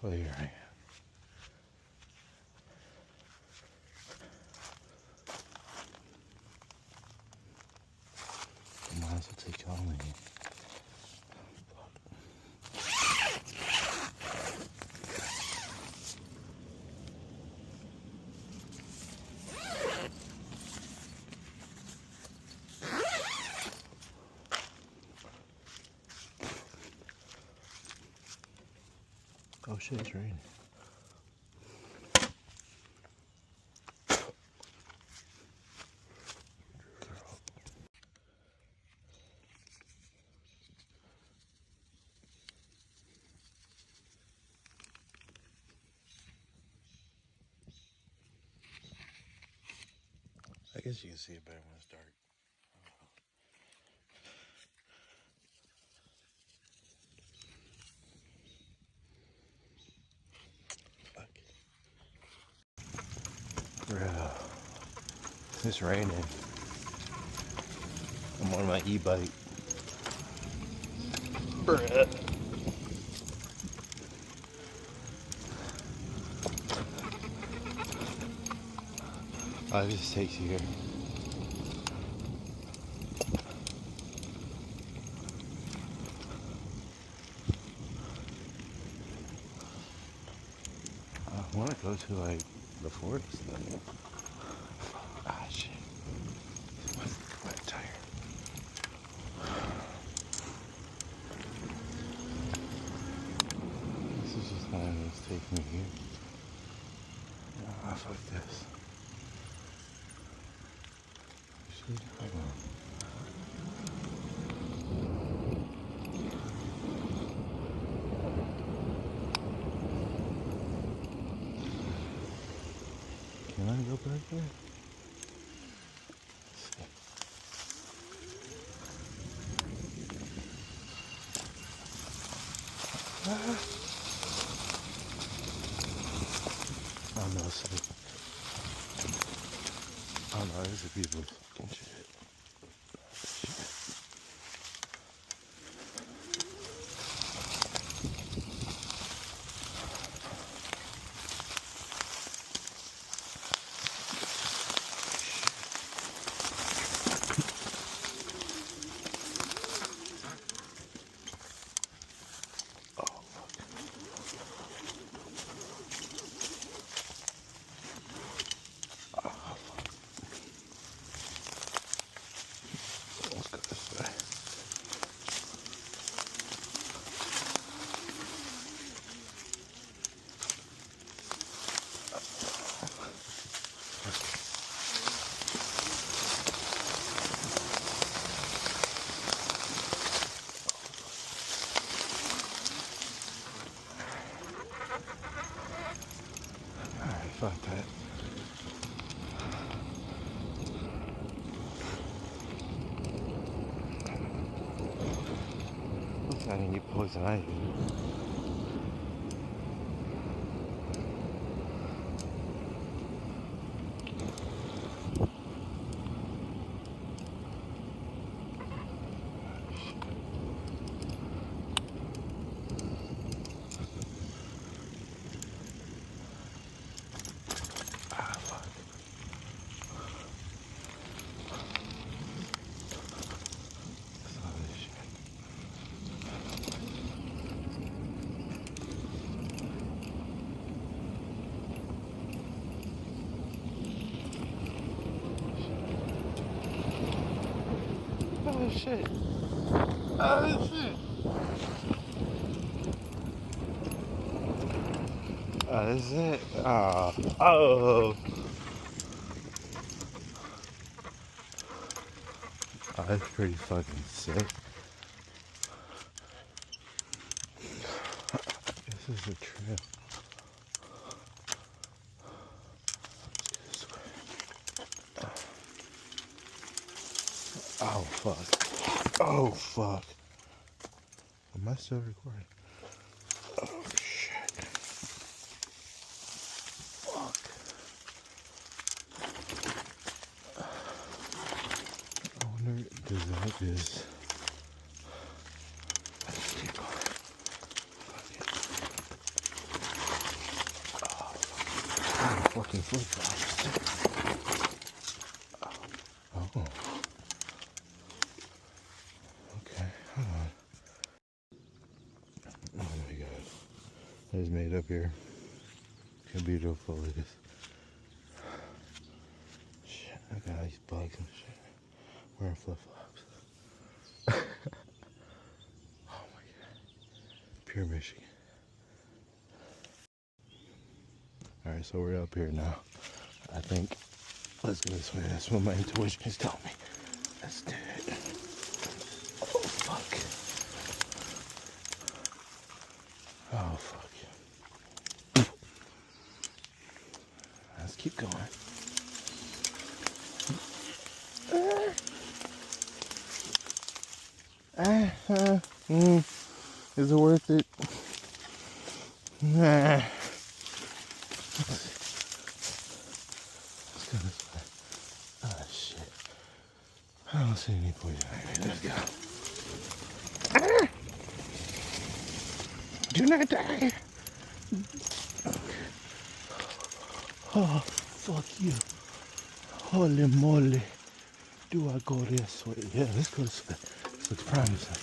Well, here I am. I might as well take y'all in. Oh shit, it's raining. I guess you can see it better when it's dark. Bro, it's raining. I'm on my e-bike. Bruh. It just takes you here. I want to go to like the forest though. Ah shit. Wet tire. This is just not even taking me here. Ah, fuck this. Shit, hold on. Can I go back there? Oh no, sorry. Oh no, there's the people fucking shit. Let's go this way. Alright, fuck that. Looks like I can get poison ivy. Oh shit. Oh shit. Oh, this is it. Oh. Oh. Oh, that's pretty fucking sick. This is a trail. Oh fuck. Oh fuck. Am I still recording? Oh shit. Fuck. I wonder does that just let's keep going. Fuck it. fucking flip-flops. Oh. Okay, hold on. Oh my god. What is made up here? Look how beautiful it is. Shit, I got all these bugs and shit. Wearing flip-flops. Oh my god. Pure Michigan. Alright, so we're up here now. I think, let's go this way. That's what my intuition is telling me. Let's do it. Oh, fuck. Oh, fuck. Let's keep going. Is it worth it? Nah. Let's go this way. Oh, shit. I don't see any poison. Alright, let's go. Do not die. Oh, fuck you. Holy moly. Do I go this way? Yeah, let's go this way. This looks promising.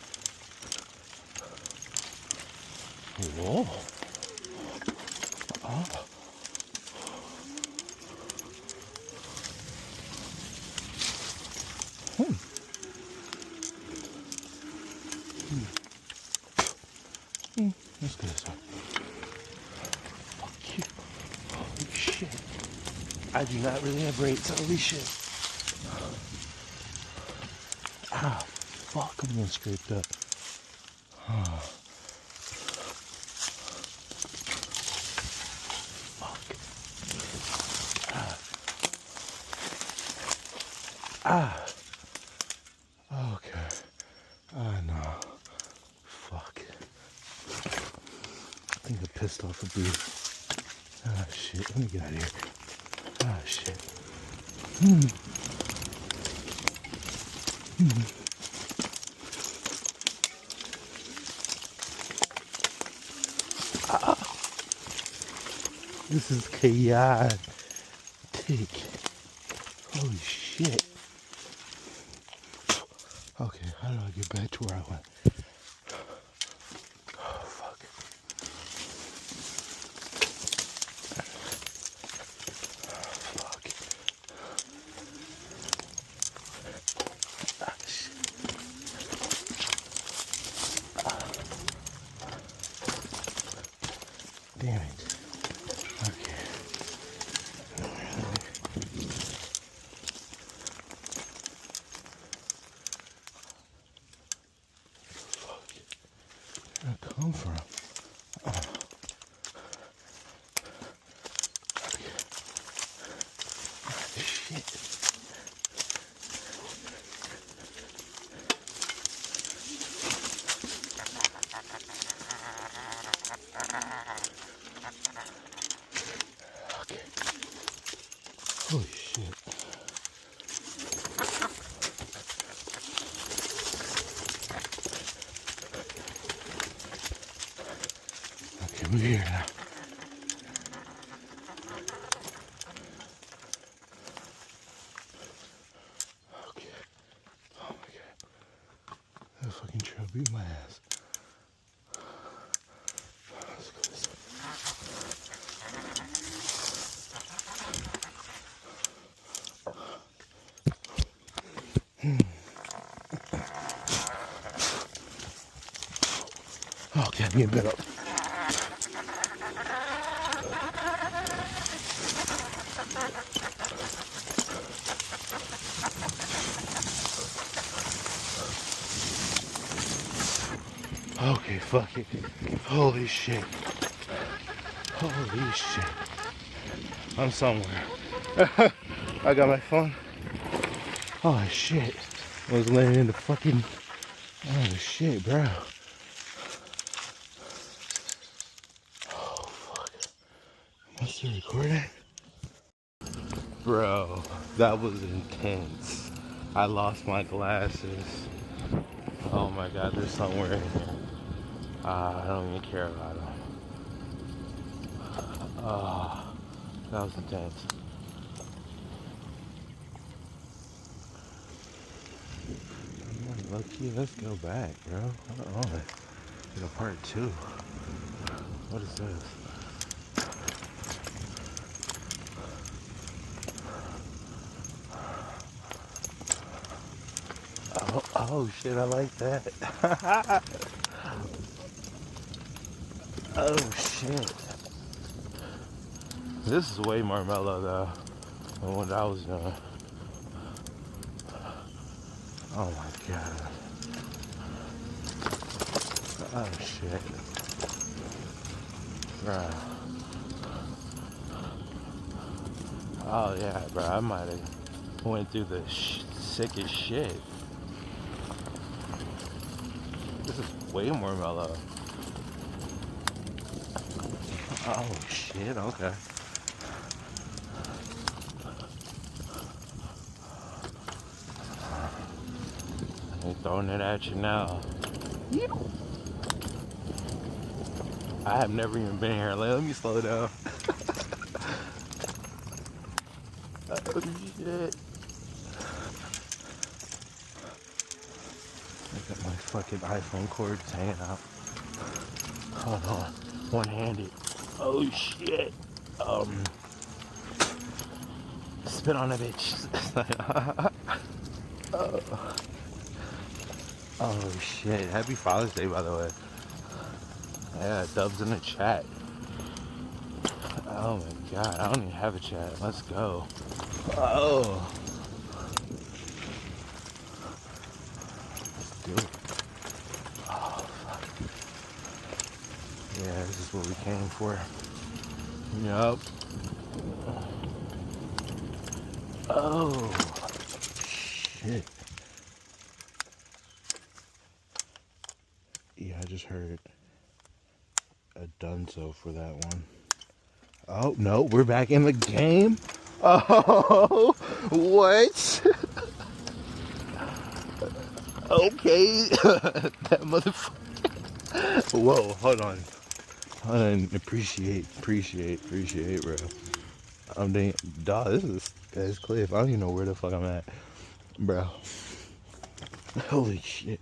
Whoa. Oh. Let's go this way. Fuck you. Holy shit. I do not really have rates. Holy shit. Ah, fuck. I'm getting scraped up. Oh. Fuck. Ah. Okay. Ah, no. Fuck. I think I pissed off a bee. Ah, shit. Let me get out of here. Ah, shit. This is chaotic. Holy shit. Okay, how do I get back to where I went? Oh, fuck. Fuck. Ah, shit. Damn it. Okay. Fuck. Where did I come from? Shit. Okay. Holy shit. Okay, we're here now. Okay. Oh my god. That fucking trail beat my ass. Let's go this way. Okay, I'm getting better up. Okay, fuck it. Holy shit. Holy shit. I'm somewhere. I got my phone. Oh shit. I was laying in the fucking... Oh shit, bro. Oh fuck. Am I still recording? Bro, that was intense. I lost my glasses. Oh my god, there's somewhere in here. I don't even care about them. That was intense. I'm like, low-key, let's go back, bro. Hold on. It's a part 2. What is this? Oh shit, I like that. Oh shit. This is way more mellow though than what I was doing. Oh my god. Oh shit. Bro. Oh yeah, bro. I might have went through the sickest shit. This is way more mellow. Oh shit, okay. They're throwing it at you now. I have never even been here. Let me slow down. Oh shit. I got my fucking iPhone cords hanging out. Hold on. One-handed. Oh shit. Spit on a bitch. Oh shit. Happy Father's Day, by the way. Yeah, Dubs in the chat. Oh my god, I don't even have a chat. Let's go. Oh. Let's do it. Oh, fuck. Yeah, this is what we came for. Yup. Oh. Shit. Yeah, I just heard a dunzo for that one. Oh, no, we're back in the game? Oh, what? Okay. That motherfucker. Whoa, hold on. Hold on. Appreciate, bro. I'm dang, dog, this is guy's cliff. I don't even know where the fuck I'm at. Bro. Holy shit.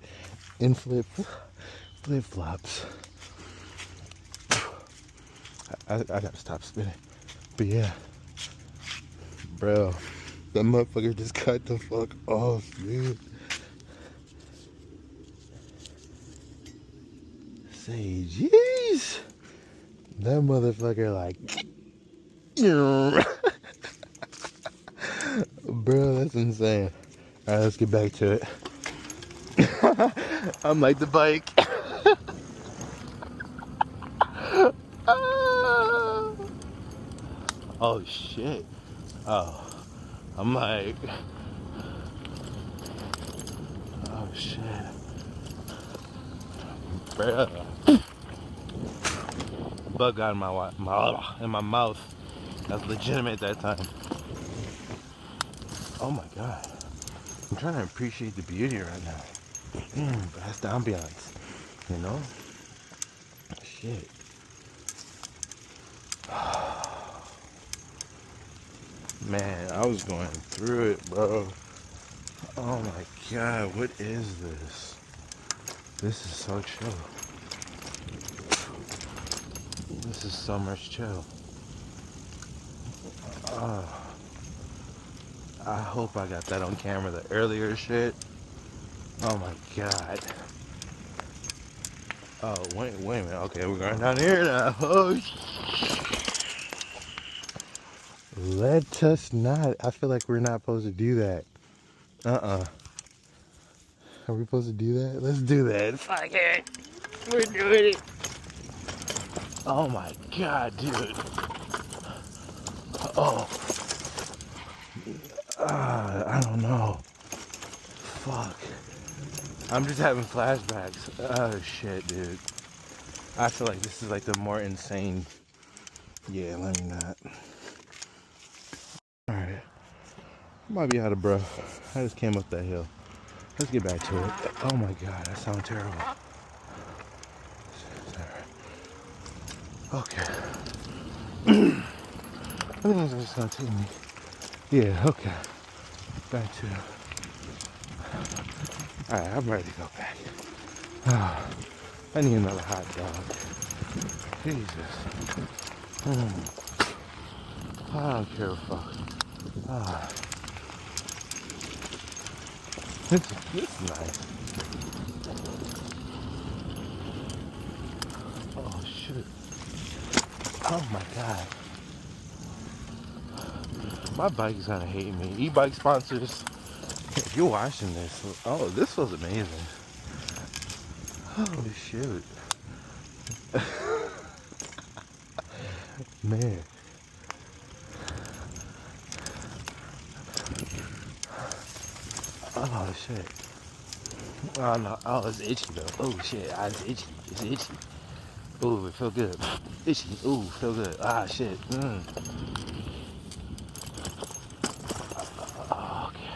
In flip-flops. I gotta stop spinning. But yeah. Bro. That motherfucker just cut the fuck off, dude. Say, jeez. That motherfucker like... Bro, that's insane. Alright, let's get back to it. I'm like the bike. Oh shit. Oh. I'm like... Oh shit. Bro. Bug got in my mouth. That's legitimate that time. Oh my god. I'm trying to appreciate the beauty right now. That's the ambiance. You know? Shit. Man, I was going through it, bro. Oh my god, what is this? This is so chill. This is so much chill. I hope I got that on camera, the earlier shit. Oh my god. Oh, wait a minute. Okay, we're going down here now. Oh, let us not. I feel like we're not supposed to do that. Are we supposed to do that? Let's do that. Fuck it. We're doing it. Oh my god, dude. Oh. I don't know. Fuck. I'm just having flashbacks. Oh shit, dude. I feel like this is like the more insane. Yeah, let me not. Alright. Might be out of breath. I just came up that hill. Let's get back to it. Oh my god, that sounds terrible. Okay. think it's just gonna take me. Yeah, okay. Back to. Alright, I'm ready to go back. Oh, I need another hot dog. Jesus. I don't care a fuck. Ah, this is nice. Oh shit. Oh my god. My bike's gonna hate me. E-bike sponsors, if you're watching this, oh, this was amazing. Oh shoot. Man. Oh shit. Oh no. Oh, it's itchy though. Oh shit. Ah, it's itchy. It's itchy. Ooh, it feel good. Itchy. Ooh, feel good. Ah shit. Oh, okay.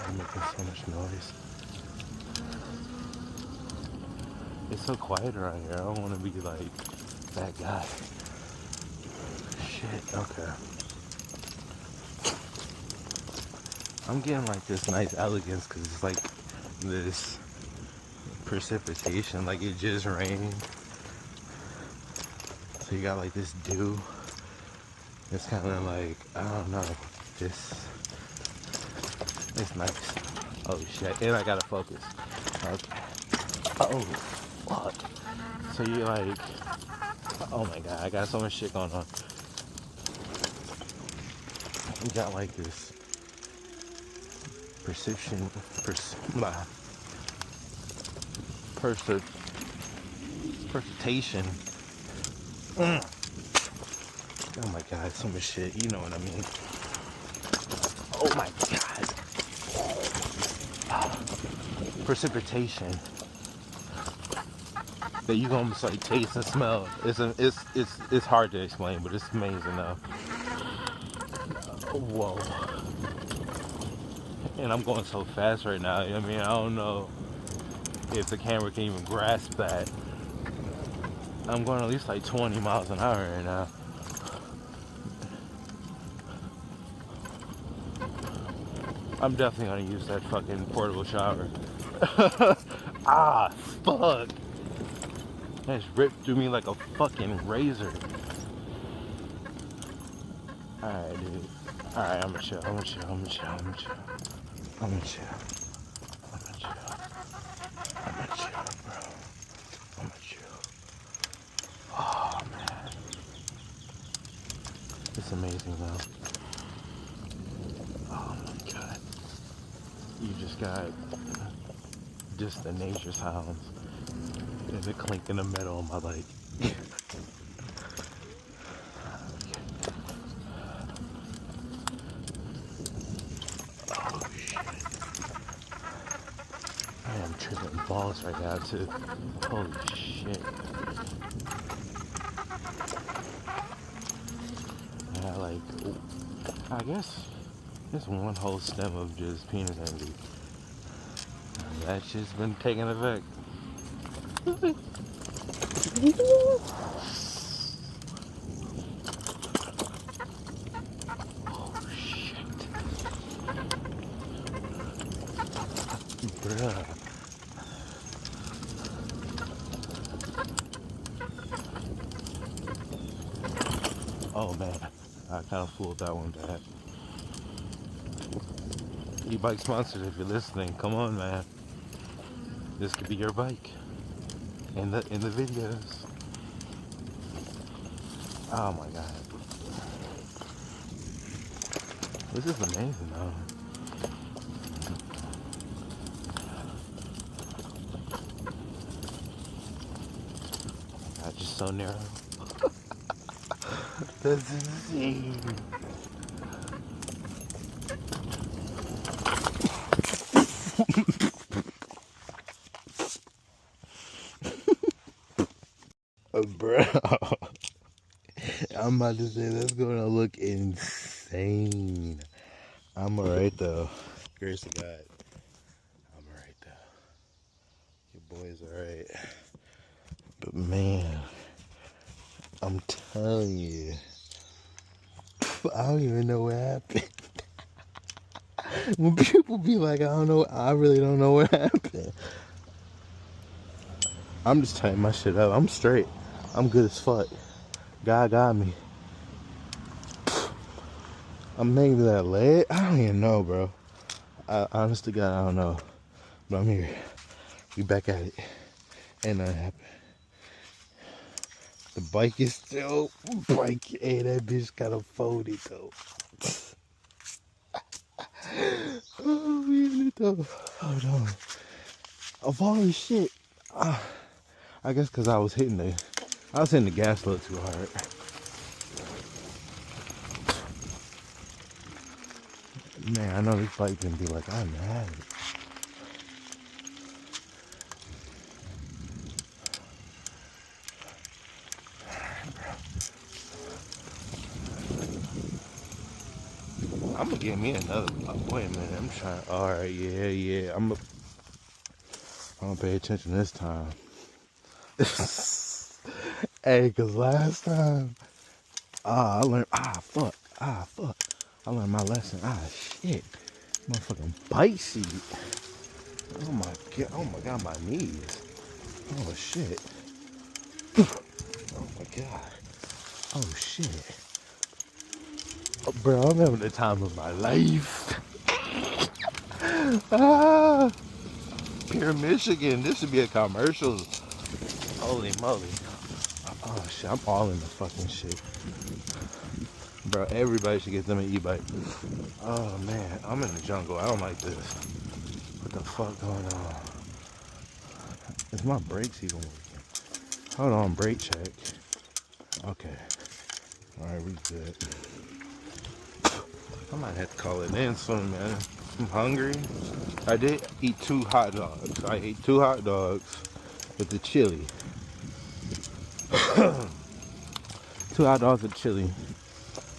I'm making so much noise. It's so quiet around here. I don't want to be like that guy. Shit. Okay. I'm getting like this nice elegance because it's like this precipitation, like it just rained. So you got like this dew. It's kind of like, I don't know, this, it's nice. Oh shit, and I gotta focus. Okay. Oh, fuck. So you like, oh my god, I got so much shit going on. You got like this precipitation, precipitation. Oh my god, so much shit, you know what I mean. Oh my god. Precipitation that you can almost like taste and smell. It's hard to explain, but it's amazing though. Whoa. And I'm going so fast right now. I mean, I don't know if the camera can even grasp that. I'm going at least like 20 miles an hour right now. I'm definitely gonna use that fucking portable shower. Ah, fuck. That just ripped through me like a fucking razor. Alright, dude. Alright, I'm gonna chill. I'm gonna chill. I'm gonna chill. I'm gonna chill. I'm gonna chill. I'm gonna chill. I'm gonna chill, bro. I'm gonna chill. Oh, man. It's amazing, though. Oh, my God. You just got just the nature sounds and the clink in the metal on my leg. Oh, shit. I am tripping balls right now, too. Holy shit. Yeah, like, I guess it's one whole stem of just penis envy. That's just been taking effect. Oh shit. Bruh. Oh man, I kind of fooled that one bad. E-bike sponsors, if you're listening, come on, man. This could be your bike in the videos. Oh my god, this is amazing though. Just so narrow. That's insane. Bro, I'm about to say that's gonna look insane. I'm alright though. Grace of God. I'm alright though. Your boy's alright. But man, I'm telling you, I don't even know what happened. When people be like, I don't know, I really don't know what happened. I'm just tying my shit up. I'm straight. I'm good as fuck. God got me. I'm making that leg. I don't even know, bro. Honest to God, I don't know. But I'm here. We back at it. Ain't nothing happened. The bike is still bike. Hey, that bitch got a folded though. Oh, man, though. Hold on. Of all this shit, I guess because I was hitting the gas a little too hard. Man, I know this bike can be like, I'm mad. I'm gonna get me another. Wait a minute, I'm trying. All right, yeah. I'm gonna pay attention this time. Hey, cause last time, I learned. Fuck. I learned my lesson. Shit. Motherfucking bike seat. Oh my god, my knees. Oh shit. Oh my god. Oh shit. Oh, bro, I'm having the time of my life. Pure Michigan. This should be a commercial. Holy moly. Oh shit, I'm all in the fucking shit. Bro, everybody should get them an e-bike. Oh man, I'm in the jungle. I don't like this. What the fuck going on? Is my brakes even working? Hold on, brake check. Okay. Alright, we good. I might have to call it in soon, man. I'm hungry. I did eat 2 hot dogs. I ate 2 hot dogs with the chili. 2 hot dogs with chili.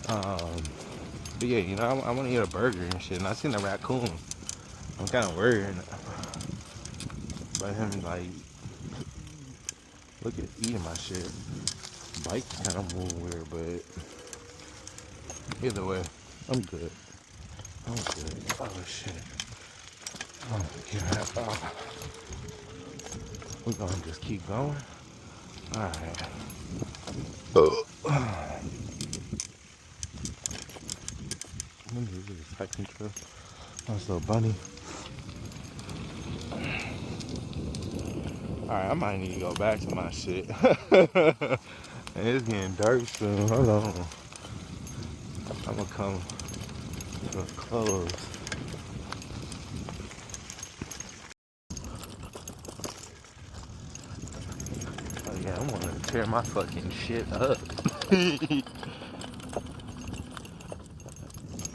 But yeah, you know, I want to eat a burger and shit. And I seen a raccoon. I'm kind of worried about him, like, look at eating my shit. Bike's kind of moving weird, but either way, I'm good. I'm good. Oh shit. Oh my god. Oh. We're gonna just keep going. Alright. Oh. Let me do this hiking trail. Nice little bunny. Alright, I might need to go back to my shit. And it's getting dark soon. Hold on. I'm gonna come to a close. Oh yeah, I'm gonna tear my fucking shit up.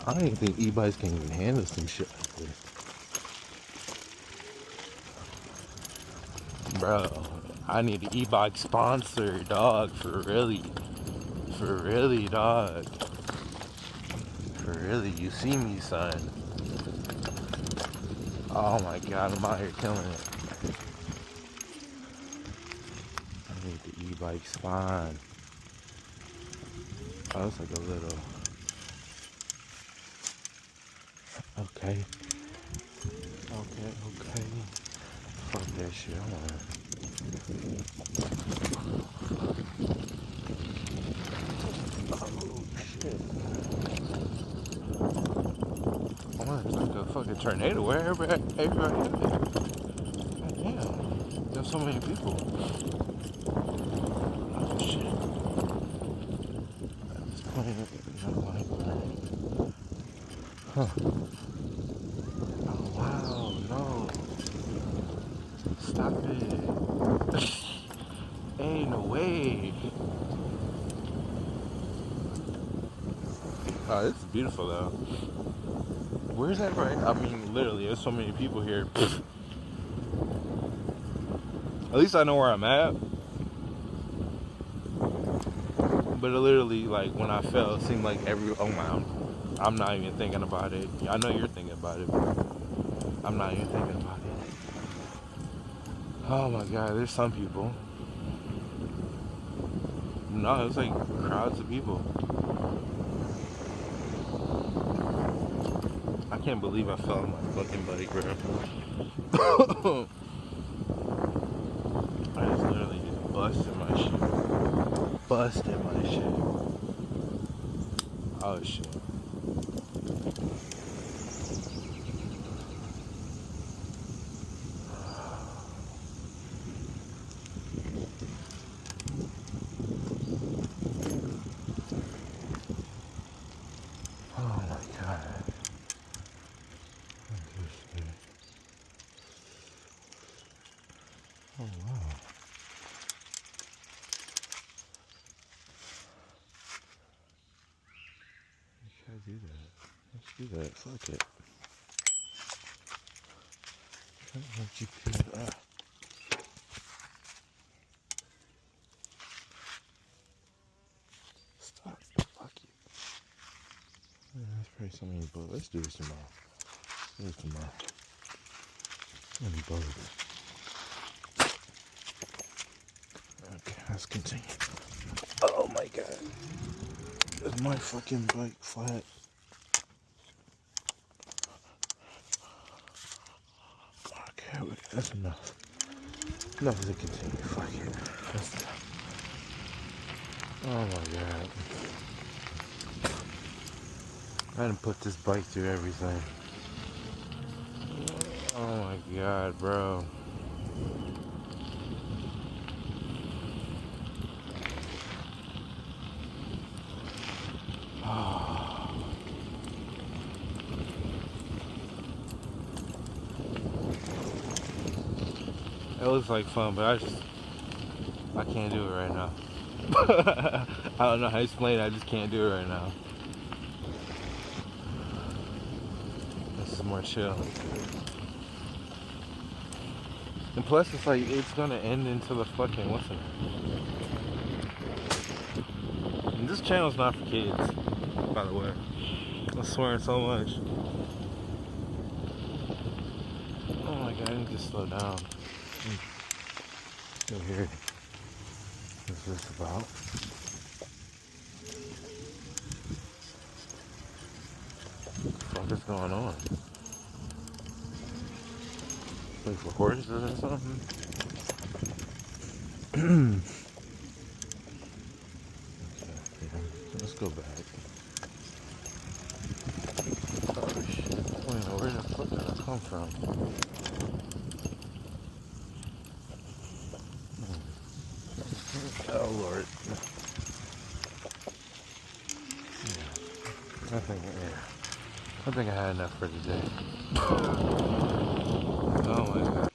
I don't even think e-bikes can even handle some shit like this. Bro, I need an e-bike sponsor, dog, for really, dog. For really, you see me, son. Oh my god, I'm out here killing it. I need the e-bike spawn. Oh, it's like a little... Okay. Fuck that shit, I wanna... Oh shit. I wanna like a fucking tornado where everybody is. God damn. There's so many people. Oh shit. At this point, huh. Oh wow, no. Stop it. Ain't no way. Oh, this is beautiful though. Where's that right? I mean, literally, there's so many people here. At least I know where I'm at. But it literally, like, when I fell, it seemed like oh my, I'm not even thinking about it. I know you're thinking about it, but I'm not even thinking about it. Oh my god, there's some people. No, it was like crowds of people. I can't believe I fell on my fucking bike, bro. I just literally just busted my shit. Busted my shit. Oh shit. Oh my god. Oh wow. You gotta do that. Let's do that. Fuck it. Stop. Fuck you. Yeah, that's probably something, but let's do this tomorrow. Let's do this tomorrow. Let me buzz it. Okay, let's continue. Oh my god. Is my fucking bike flat? Okay, that's enough. Enough to continue. Fuck it. That's enough. Oh my god. I didn't put this bike through everything. Oh my god, bro. It looks like fun, but I can't do it right now. I don't know how to explain it, I just can't do it right now. This is more chill. And plus it's like, it's gonna end into the fucking, what's it? And this channel's not for kids, by the way. I'm swearing so much. Oh my god, I need to slow down. So here, what's this about? What the fuck is going on? Like for horses or something? Okay, yeah. Let's go back. Oh shit. Wait, where the fuck did I come from? Oh lord. Yeah. I think I had enough for today. Oh my god.